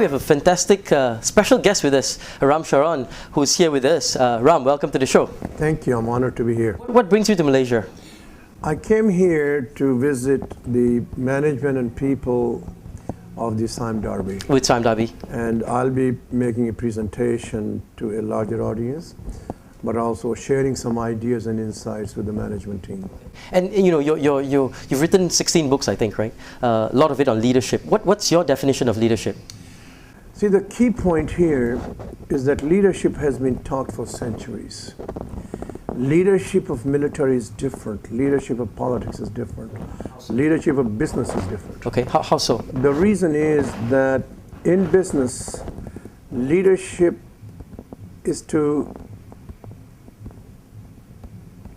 we have a fantastic special guest with us, Charan, who's here with us. Ram, welcome to the show. Thank you. I'm honored to be here. What brings you to Malaysia? I came here to visit the management and people of the Sime Darby. With Sime Darby. And I'll be making a presentation to a larger audience, but also sharing some ideas and insights with the management team. And you know, you've written 16 books, I think, right? A lot of it on leadership. What's your definition of leadership? See, the key point here is that leadership has been taught for centuries. Leadership of military is different. Leadership of politics is different. Leadership of business is different. Okay, how so? The reason is that in business, leadership is to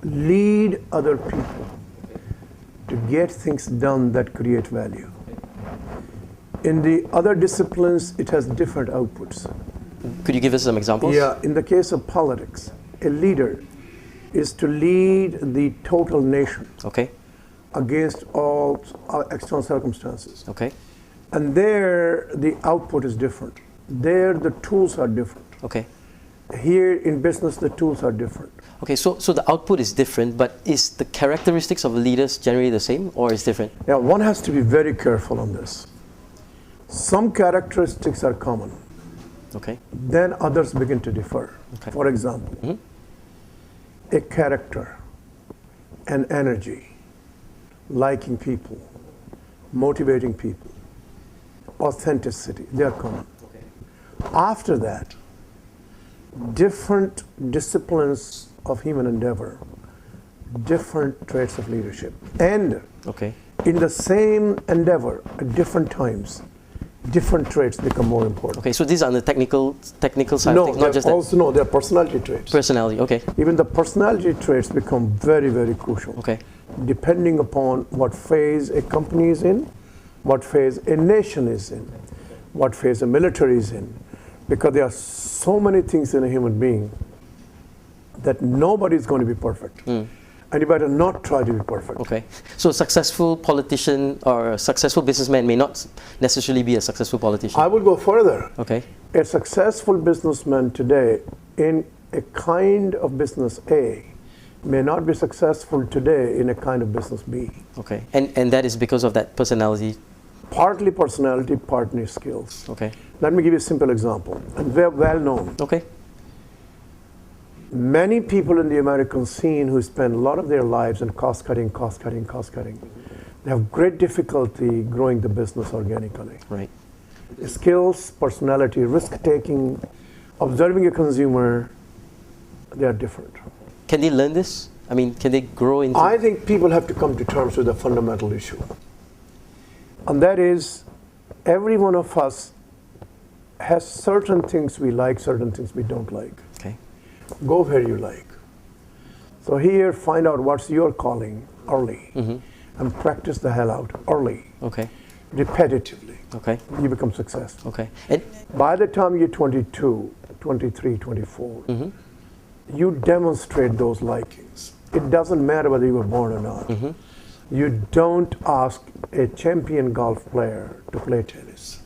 lead other people to get things done that create value. In the other disciplines, it has different outputs. Could you give us some examples? Yeah, in the case of politics, a leader is to lead the total nation against all external circumstances. Okay. And there, the output is different. There, the tools are different. Okay. Here in business, the tools are different. Okay, so the output is different, but is the characteristics of leaders generally the same, or is different? Yeah, one has to be very careful on this. Some characteristics are common. Okay. Then others begin to differ. Okay. For example, a character, an energy, liking people, motivating people, authenticity, they are common. Okay. After that, different disciplines of human endeavor, different traits of leadership. And in the same endeavor at different times, different traits become more important. Okay, so these are on the technical side of things, not just also they're personality traits. Personality, okay. Even the personality traits become very, very crucial. Okay. Depending upon what phase a company is in, what phase a nation is in, what phase a military is in. Because there are so many things in a human being that nobody is going to be perfect. And you better not try to be perfect. Okay. So a successful politician or a successful businessman may not necessarily be a successful politician. I would go further. Okay. A successful businessman today in a kind of business A may not be successful today in a kind of business B. Okay. And that is because of that personality? Partly personality, partly skills. Okay. Let me give you a simple example, and they're well known. Okay. Many people in the American scene who spend a lot of their lives in cost cutting, they have great difficulty growing the business organically. Right. Skills, personality, risk-taking, observing a consumer, they are different. Can they learn this? I mean, can they grow into... I think people have to come to terms with a fundamental issue. And that is, every one of us has certain things we like, certain things we don't like. Okay. Go where you like. So here, find out what's your calling early, and practice the hell out early. Okay. Repetitively. Okay. You become successful. Okay. And by the time you're 22, 23, 24, you demonstrate those likings. It doesn't matter whether you were born or not. You don't ask a champion golf player to play tennis.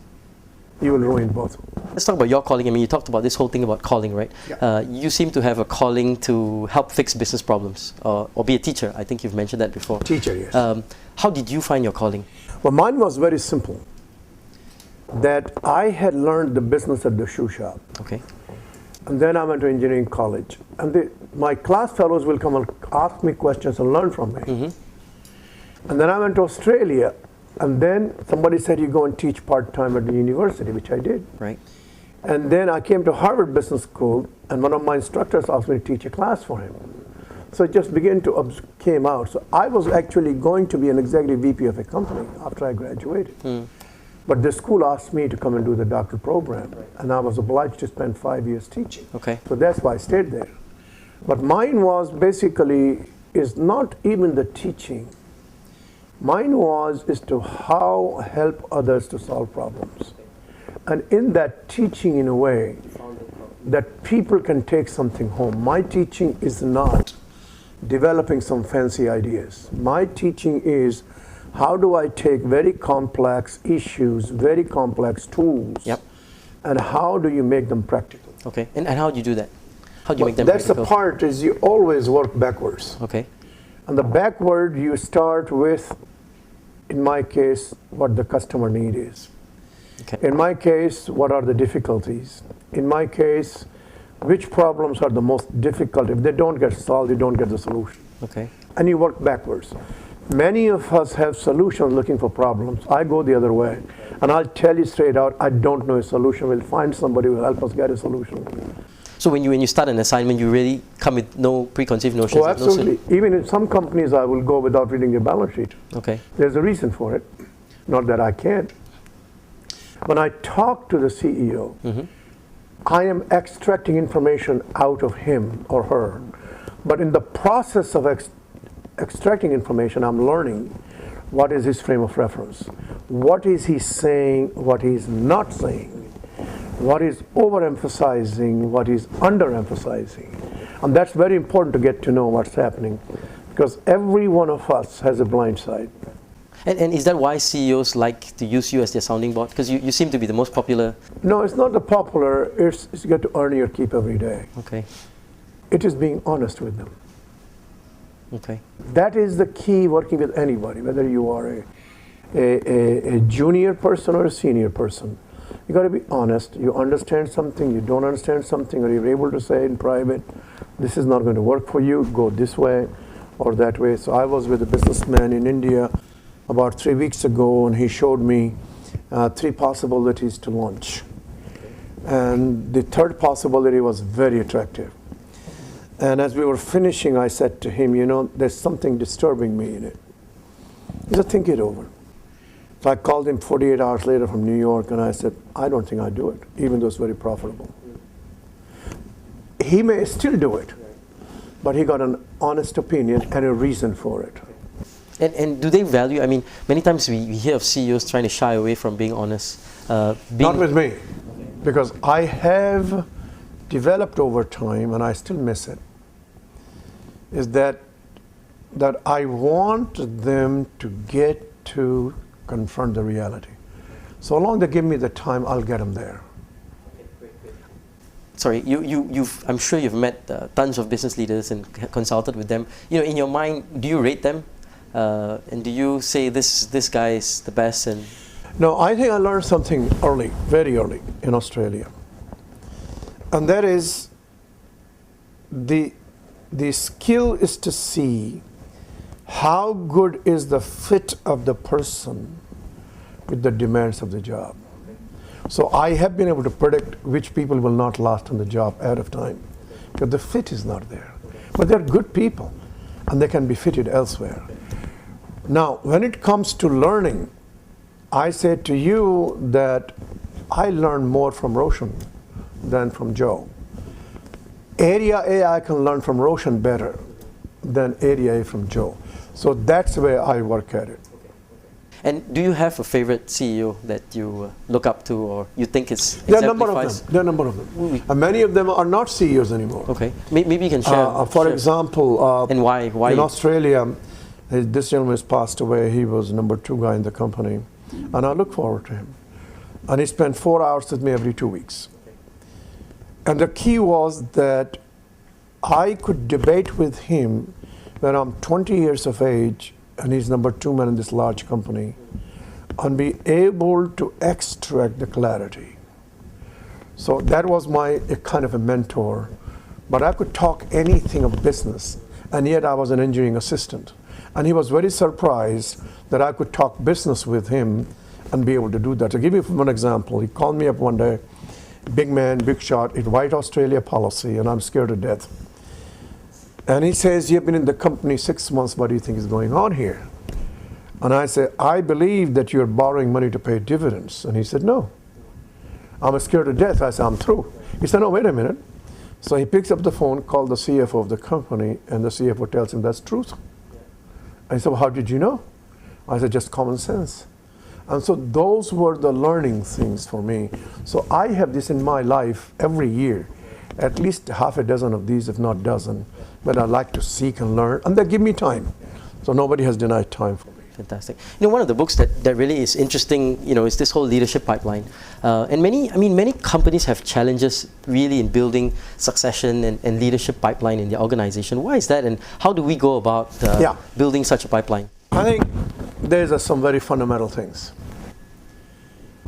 You will ruin both. Let's talk about your calling. I mean, you talked about this whole thing about calling, right? Yeah. You seem to have a calling to help fix business problems, or be a teacher. I think you've mentioned that before. Teacher, yes. How did you find your calling? Well, mine was very simple. That I had learned the business at the shoe shop. Okay. And then I went to engineering college. And my class fellows will come and ask me questions and learn from me. And then I went to Australia. And then somebody said, you go and teach part-time at the university, which I did. Right. And then I came to Harvard Business School, and one of my instructors asked me to teach a class for him. So it just came out. So I was actually going to be an executive VP of a company after I graduated. But the school asked me to come and do the doctoral program, and I was obliged to spend 5 years teaching. Okay. So that's why I stayed there. But mine was basically, is not even the teaching. Mine is to how help others to solve problems. And in that teaching, in a way, that people can take something home. My teaching is not developing some fancy ideas. My teaching is how do I take very complex issues, very complex tools, and how do you make them practical. Okay, and how do you do that? How do you make them That's practical? the part is you always work backwards. Okay. And the backward you start with, in my case, what the customer need is. Okay. In my case, what are the difficulties? In my case, which problems are the most difficult? If they don't get solved, you don't get the solution. Okay. And you work backwards. Many of us have solutions looking for problems. I go the other way. And I'll tell you straight out, I don't know a solution. We'll find somebody who will help us get a solution. So when you start an assignment, you really come with no preconceived notions? Oh, absolutely. Even in some companies, I will go without reading the balance sheet. Okay. There's a reason for it. Not that I can't. When I talk to the CEO, I am extracting information out of him or her. But in the process of extracting information, I'm learning what is his frame of reference. What is he saying, what he's not saying. What is overemphasizing, what is underemphasizing. And that's very important to get to know what's happening, because every one of us has a blind side. And is that why CEOs like to use you as their sounding board? Because you seem to be the most popular. No, it's not the popular, it's you get to earn your keep every day. Okay. It is being honest with them. Okay. That is the key working with anybody, whether you are a junior person or a senior person. You got to be honest. You understand something, you don't understand something, or you're able to say in private, this is not going to work for you, go this way or that way. So I was with a businessman in India about 3 weeks ago, and he showed me 3 possibilities to launch. And the third possibility was very attractive. And as we were finishing, I said to him, you know, there's something disturbing me in it. He said, think it over. So I called him 48 hours later from New York, and I said, I don't think I'd do it, even though it's very profitable. He may still do it, but he got an honest opinion and a reason for it. And do they value, I mean, many times we hear of CEOs trying to shy away from being honest. Not with me, because I have developed over time, and I still miss it, is that I want them to get to confront the reality. So long they give me the time, I'll get them there. Sorry, I'm sure you've met tons of business leaders and consulted with them. You know, in your mind, do you rate them? And do you say this guy is the best? And no, I think I learned something early, very early in Australia. And that is the skill is to see how good is the fit of the person with the demands of the job. So I have been able to predict which people will not last on the job out of time, because the fit is not there. But they're good people, and they can be fitted elsewhere. Now, when it comes to learning, I say to you that I learn more from Roshan than from Joe. Area A I can learn from Roshan better than Area A from Joe. So that's the way I work at it. And do you have a favorite CEO that you look up to, or you think is There are a number of them. There are a number of them. And many of them are not CEOs anymore. Okay, maybe you can share. For example, and why in Australia, this gentleman has passed away. He was #2 guy in the company, and I look forward to him. And he spent 4 hours with me every 2 weeks. And the key was that I could debate with him when I'm 20 years of age, and he's #2 man in this large company, and be able to extract the clarity. So that was a kind of a mentor. But I could talk anything of business, and yet I was an engineering assistant. And he was very surprised that I could talk business with him and be able to do that. To give you one example, he called me up one day, big man, big shot, it's White Australia policy, and I'm scared to death. And he says, you've been in the company 6 months, what do you think is going on here? And I said, I believe that you're borrowing money to pay dividends. And he said, no. I'm scared to death. I said, I'm through. He said, no, wait a minute. So he picks up the phone, called the CFO of the company, and the CFO tells him that's truth. I said, well, how did you know? I said, just common sense. And so those were the learning things for me. So I have this in my life every year, at least half a dozen of these, if not dozen, that I like to seek and learn, and they give me time. So nobody has denied time for me. Fantastic. One of the books that really is interesting, is this whole leadership pipeline. And many companies have challenges really in building succession and leadership pipeline in their organization. Why is that, and how do we go about building such a pipeline? I think there's some very fundamental things.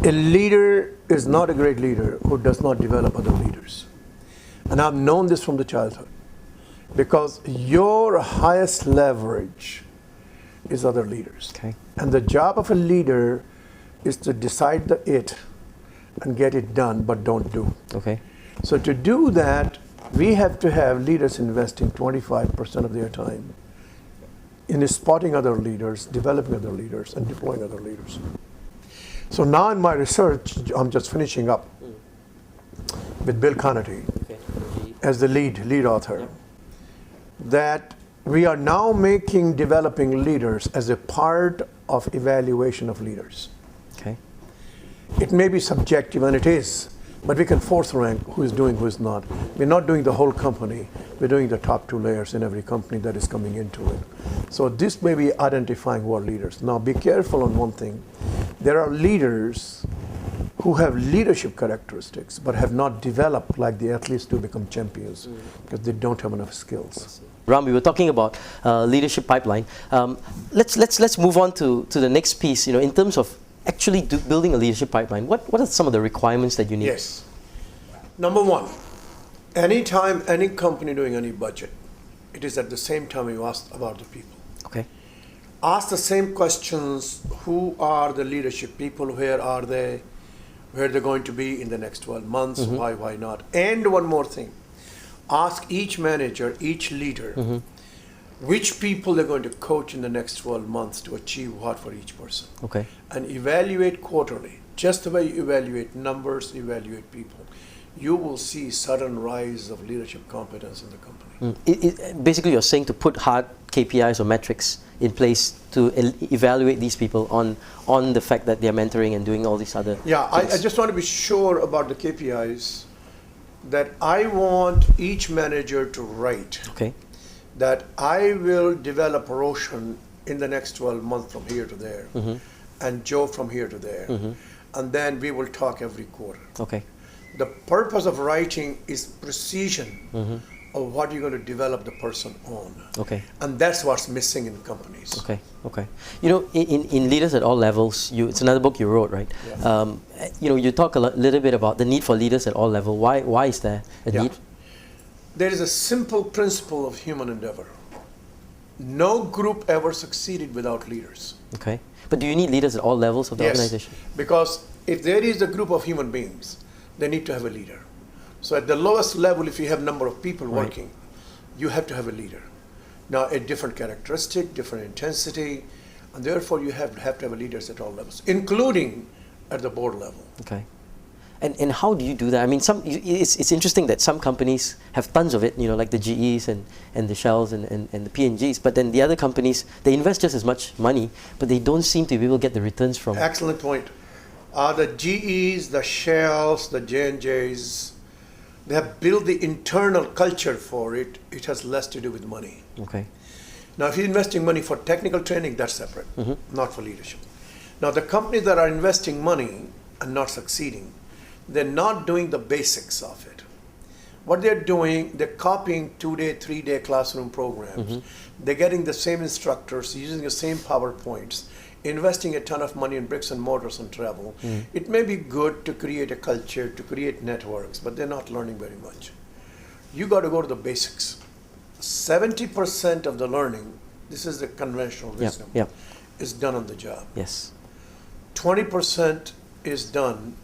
A leader is not a great leader who does not develop other leaders. And I've known this from the childhood, because your highest leverage is other leaders. Okay. And the job of a leader is to decide the it and get it done, but don't do. Okay. So to do that, we have to have leaders investing 25% of their time in spotting other leaders, developing other leaders, and deploying other leaders. So now in my research, I'm just finishing up with Bill Connerty as the lead author, that we are now making developing leaders as a part of evaluation of leaders. Okay. It may be subjective, and it is, but we can force rank who is doing, who is not. We're not doing the whole company. We're doing the top 2 layers in every company that is coming into it. So this may be identifying who are leaders. Now be careful on one thing. There are leaders who have leadership characteristics but have not developed like the athletes to become champions because they don't have enough skills. Ram, we were talking about leadership pipeline. Let's move on to the next piece. In terms of actually building a leadership pipeline, what are some of the requirements that you need? Yes. Number one, anytime any company doing any budget, it is at the same time you ask about the people. Okay. Ask the same questions. Who are the leadership people? Where are they? Where they're going to be in the next 12 months? Why not? And one more thing. Ask each manager, each leader, which people they're going to coach in the next 12 months to achieve what for each person. Okay. And evaluate quarterly. Just the way you evaluate numbers, evaluate people. You will see sudden rise of leadership competence in the company. Basically, you're saying to put hard KPIs or metrics in place to evaluate these people on the fact that they're mentoring and doing all these other things. I just want to be sure about the KPIs, that I want each manager to write that I will develop Roshan in the next 12 months from here to there, and Joe from here to there, and then we will talk every quarter. Okay. The purpose of writing is precision of what you're going to develop the person on. Okay. And that's what's missing in companies. Okay. Okay. In Leaders at All Levels, it's another book you wrote, right? Yeah. You talk a little bit about the need for leaders at all levels. Why is there a need? There is a simple principle of human endeavor. No group ever succeeded without leaders. Okay. But do you need leaders at all levels of the organization? Because if there is a group of human beings, they need to have a leader. So at the lowest level, if you have number of people working, you have to have a leader. Now, a different characteristic, different intensity, and therefore you have to have leaders at all levels, including at the board level. Okay. And how do you do that? I mean, it's interesting that some companies have tons of it, like the GEs and the Shells and the P&Gs, but then the other companies, they invest just as much money, but they don't seem to be able to get the returns from it. Excellent point. The GEs, the Shells, the J&Js, they have built the internal culture for it. It has less to do with money. Okay. Now, if you're investing money for technical training, that's separate, not for leadership. Now, the companies that are investing money and not succeeding, they're not doing the basics of it. What they're doing, they're copying 2-day, 3-day classroom programs. They're getting the same instructors, using the same PowerPoints, investing a ton of money in bricks and mortars and travel. It may be good to create a culture, to create networks, but they're not learning very much. You got to go to the basics. 70% of the learning, this is the conventional wisdom, is done on the job. Yes. 20% is done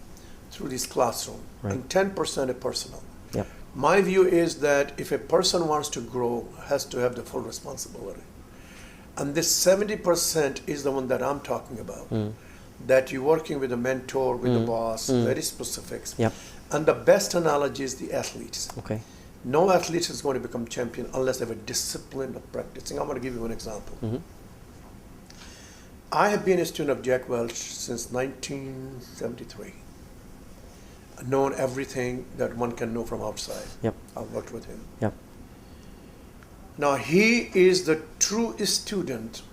through this classroom, and 10% is personal. Yep. My view is that if a person wants to grow, has to have the full responsibility. And this 70% is the one that I'm talking about, that you're working with a mentor, with a boss, very specifics. Yep. And the best analogy is the athletes. Okay. No athlete is going to become champion unless they have a discipline of practicing. I'm going to give you an example. I have been a student of Jack Welch since 1973. Known everything that one can know from outside. Yep. I've worked with him. Yep. Now, he is the true student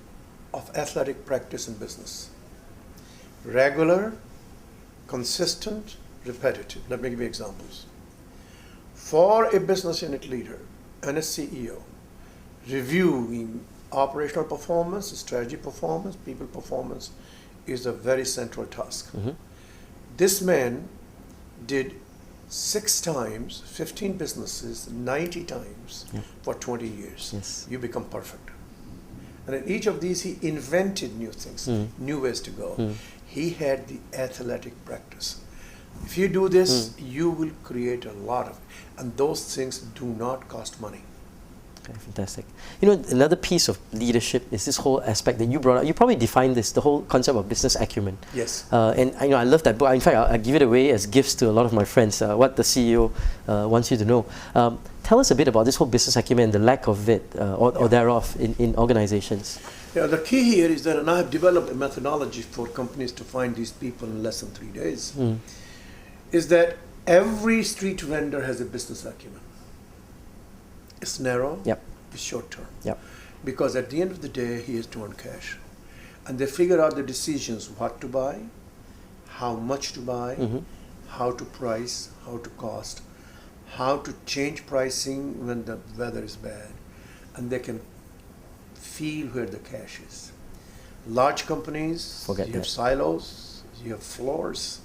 of athletic practice in business. Regular, consistent, repetitive. Let me give you examples. For a business unit leader and a CEO, reviewing operational performance, strategy performance, people performance is a very central task. This man did 6 times, 15 businesses, 90 times for 20 years. Yes. You become perfect. And in each of these, he invented new things, new ways to go. He had the athletic practice. If you do this, you will create a lot of, and those things do not cost money. Okay, fantastic. You know, another piece of leadership is this whole aspect that you brought up. You probably defined this, the whole concept of business acumen. Yes. And I love that book. In fact, I'll give it away as gifts to a lot of my friends, what the CEO wants you to know. Tell us a bit about this whole business acumen and the lack of it or thereof in organizations. Yeah, the key here is that, and I have developed a methodology for companies to find these people in less than 3 days, is that every street vendor has a business acumen. It's narrow, it's short term. Because at the end of the day, he has to earn cash. And they figure out the decisions, what to buy, how much to buy, how to price, how to cost, how to change pricing when the weather is bad. And they can feel where the cash is. Large companies, you have silos, you have floors.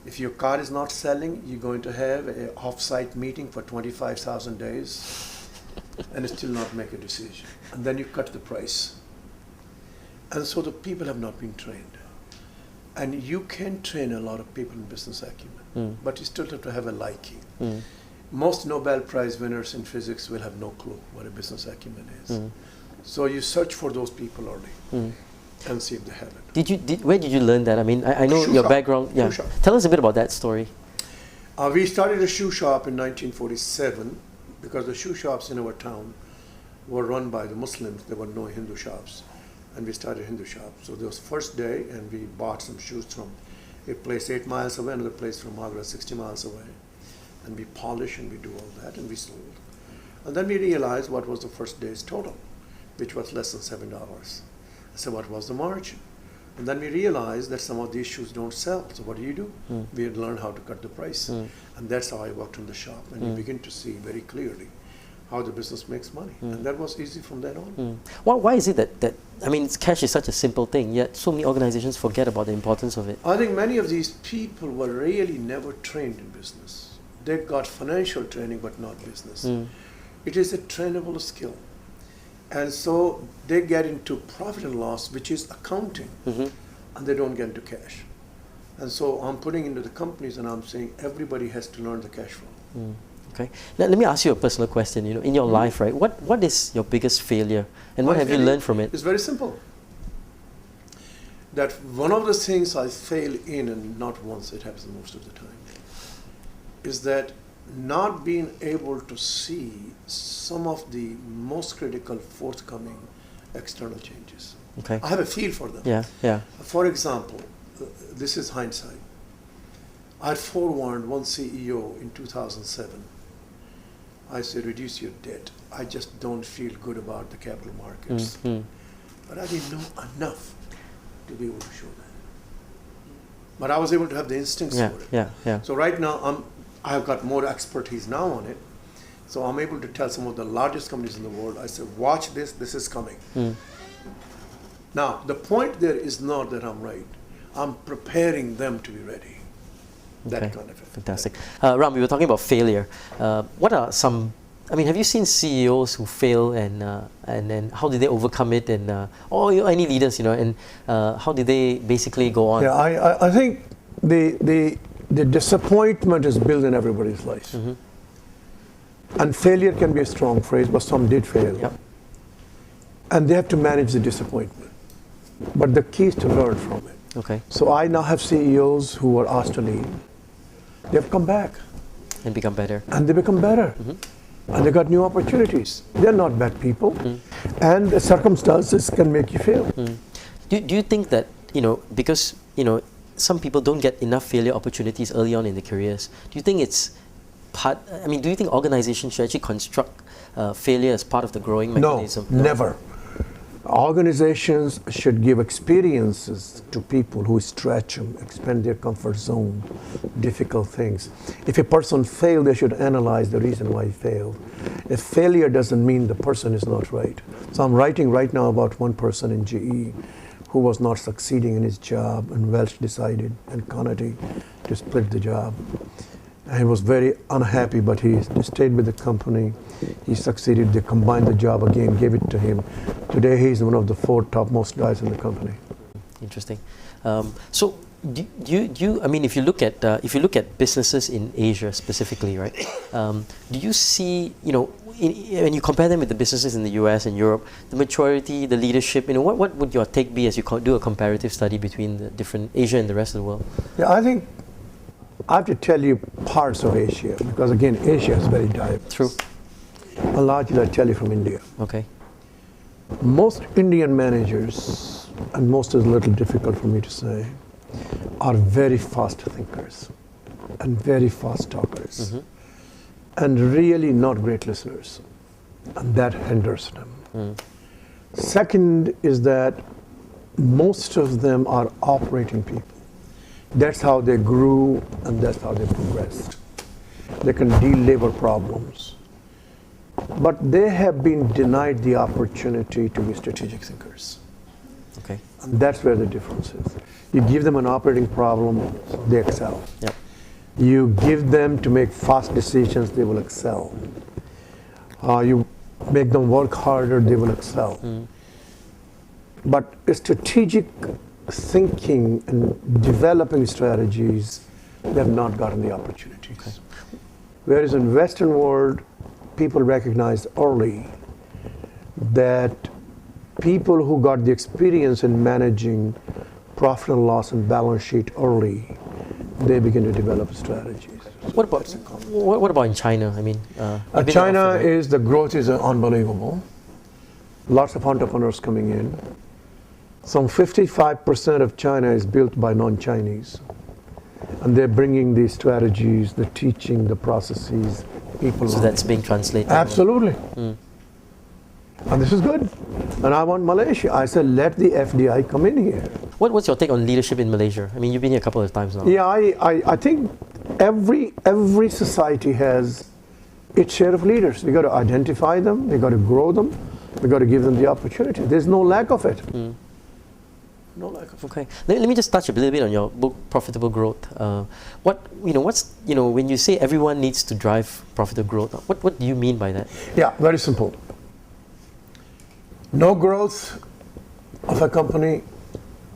If your car is not selling, you're going to have an off-site meeting for 25,000 days and still not make a decision. And then you cut the price. And so the people have not been trained. And you can train a lot of people in business acumen, but you still have to have a liking. Most Nobel Prize winners in physics will have no clue what a business acumen is. So you search for those people early. And see if they have it. Where did you learn that? I mean, I know your background. Yeah. Tell us a bit about that story. We started a shoe shop in 1947 because the shoe shops in our town were run by the Muslims. There were no Hindu shops. And we started a Hindu shop. So there was first day, and we bought some shoes from a place 8 miles away, another place from Agra 60 miles away. And we polish and we do all that, and we sold. And then we realized what was the first day's total, which was less than $7. So what was the margin? And then we realized that some of these shoes don't sell. So what do? We had learned how to cut the price. And that's how I worked in the shop. And you begin to see very clearly how the business makes money. And that was easy from then on. Why is it that I mean, cash is such a simple thing, yet so many organizations forget about the importance of it? I think many of these people were really never trained in business. They got financial training, but not business. It is a trainable skill. And so they get into profit and loss, which is accounting, and they don't get into cash. And so I'm putting into the companies and I'm saying everybody has to learn the cash flow. Okay. Now, let me ask you a personal question. You know, in your life, right? What is your biggest failure, and what have you learned from it? It's very simple. That one of the things I fail in, and not once, it happens most of the time, is that not being able to see some of the most critical forthcoming external changes. Okay. I have a feel for them. Yeah. For example, this is hindsight. I forewarned one CEO in 2007. I said, reduce your debt. I just don't feel good about the capital markets. But I didn't know enough to be able to show that. But I was able to have the instincts for it. Yeah. So right now, I've got more expertise now on it. So I'm able to tell some of the largest companies in the world, I said, watch this is coming. Now, the point there is not that I'm right. I'm preparing them to be ready. That kind of it. Fantastic. Ram, we were talking about failure. What are some, I mean, have you seen CEOs who fail and then how did they overcome it, and or any leaders, you know, and how did they basically go on? Yeah, I think the disappointment is built in everybody's life. And failure can be a strong phrase, but some did fail. And they have to manage the disappointment. But the key is to learn from it. Okay. So I now have CEOs who were asked to leave. They've come back. And become better. And they become better. And they got new opportunities. They're not bad people. And the circumstances can make you fail. Do you think that, you know, because, you know, some people don't get enough failure opportunities early on in their careers, do you think it's part, I mean, do you think organizations should actually construct failure as part of the growing mechanism? No, never. Organizations should give experiences to people who stretch them, expand their comfort zone, difficult things. If a person failed, they should analyze the reason why he failed. If failure doesn't mean the person is not right. So I'm writing right now about one person in GE who was not succeeding in his job, and Welch decided, and Connery, to split the job. He was very unhappy, but he stayed with the company. He succeeded. They combined the job again, gave it to him. Today, he's one of the 4 topmost guys in the company. Interesting. So, do you? I mean, if you look at businesses in Asia specifically, right? Do you see, when you compare them with the businesses in the US and Europe, the maturity, the leadership, what would your take be as you do a comparative study between the different Asia and the rest of the world? Yeah, I think I have to tell you parts of Asia, because again, Asia is very diverse. True. And largely I tell you from India. Okay. Most Indian managers, and most is a little difficult for me to say, are very fast thinkers and very fast talkers, and really not great listeners, and that hinders them. Second is that most of them are operating people. That's how they grew, and that's how they progressed. They can deal labor problems. But they have been denied the opportunity to be strategic thinkers. Okay. And that's where the difference is. You give them an operating problem, they excel. Yep. You give them to make fast decisions, they will excel. You make them work harder, they will excel. But strategic thinking and developing strategies, they have not gotten the opportunities. Okay. Whereas in Western world, people recognize early that people who got the experience in managing profit and loss and balance sheet early, they begin to develop strategies. What about in China? I mean, China the growth is unbelievable. Lots of entrepreneurs coming in. Some 55% of China is built by non-Chinese. And they're bringing the strategies, the teaching, the processes, people. So that's being translated. Absolutely. And this is good. And I want Malaysia. I said, let the FDI come in here. What's your take on leadership in Malaysia? I mean, you've been here a couple of times now. Yeah, I think every society has its share of leaders. We got to identify them. We got to grow them. We got to give them the opportunity. There's no lack of it. No lack of. Okay. Let me just touch a little bit on your book, Profitable Growth. When you say everyone needs to drive profitable growth, what do you mean by that? Yeah, very simple. No growth of a company,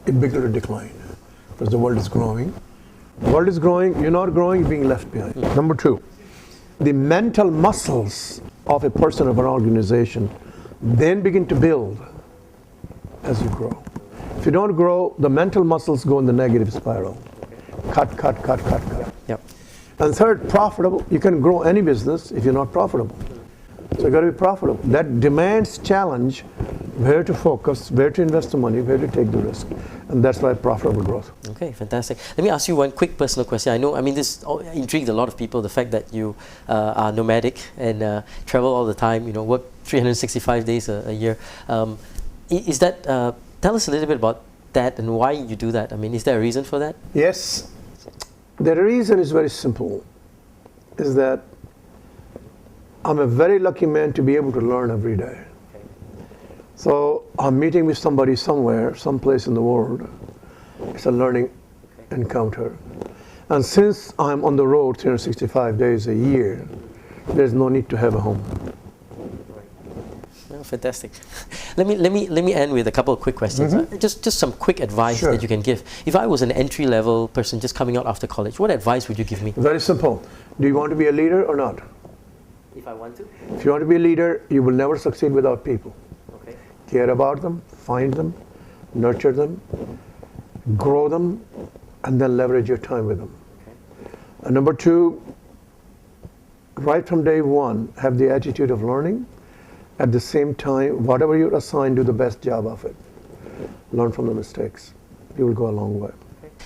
it begins to decline because the world is growing. The world is growing, you're not growing, you're being left behind. Number 2, the mental muscles of a person of an organization then begin to build as you grow. If you don't grow, the mental muscles go in the negative spiral. Cut. Yep. And third, profitable. You can grow any business if you're not profitable. So you got to be profitable. That demands challenge, where to focus, where to invest the money, where to take the risk. And that's why profitable growth. Okay, fantastic. Let me ask you one quick personal question. I mean, this intrigued a lot of people, the fact that you are nomadic and travel all the time, work 365 days a year. Is that, tell us a little bit about that and why you do that. I mean, is there a reason for that? Yes. The reason is very simple, is that I'm a very lucky man to be able to learn every day. So I'm meeting with somebody somewhere, someplace in the world. It's a learning encounter. And since I'm on the road 365 days a year, there's no need to have a home. Oh, fantastic. Let me end with a couple of quick questions. Just some quick advice that you can give. If I was an entry-level person just coming out after college, what advice would you give me? Very simple. Do you want to be a leader or not? If I want to? If you want to be a leader, you will never succeed without people. Okay. Care about them, find them, nurture them, grow them, and then leverage your time with them. Okay. And number 2, right from day one, have the attitude of learning. At the same time, whatever you're assigned, do the best job of it. Learn from the mistakes. You will go a long way.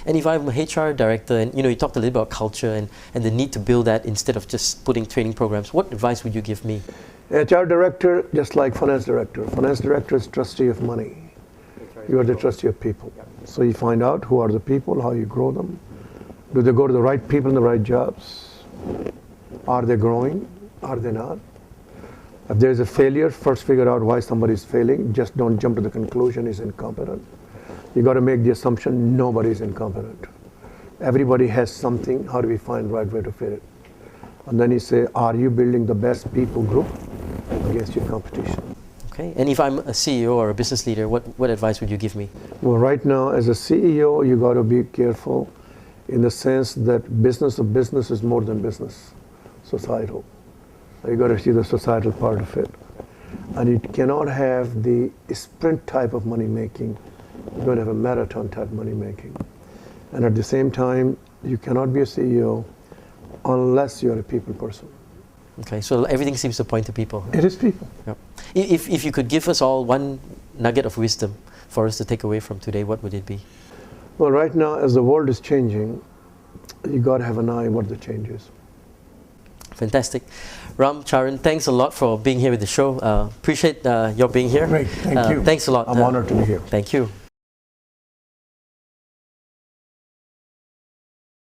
And if I'm a HR director, and you talked a little bit about culture and the need to build that instead of just putting training programs, what advice would you give me? HR director, just like finance director. Finance director is trustee of money. You are the trustee of people. So you find out who are the people, how you grow them. Do they go to the right people in the right jobs? Are they growing? Are they not? If there's a failure, first figure out why somebody is failing. Just don't jump to the conclusion he's incompetent. You got to make the assumption nobody's incompetent. Everybody has something. How do we find the right way to fit it? And then you say, are you building the best people group against your competition? Okay. And if I'm a CEO or a business leader, what advice would you give me? Well, right now, as a CEO, you got to be careful in the sense that business of business is more than business, societal. You got to see the societal part of it. And you cannot have the sprint type of money making. You're going to have a marathon type money making. And at the same time, you cannot be a CEO unless you're a people person. Okay, so everything seems to point to people. It is people. Yep. If you could give us all one nugget of wisdom for us to take away from today, what would it be? Well, right now, as the world is changing, you got to have an eye on what the change is. Fantastic. Ram, Charan, thanks a lot for being here with the show. Appreciate your being here. Great, thank you. Thanks a lot. I'm honored to be here. Thank you.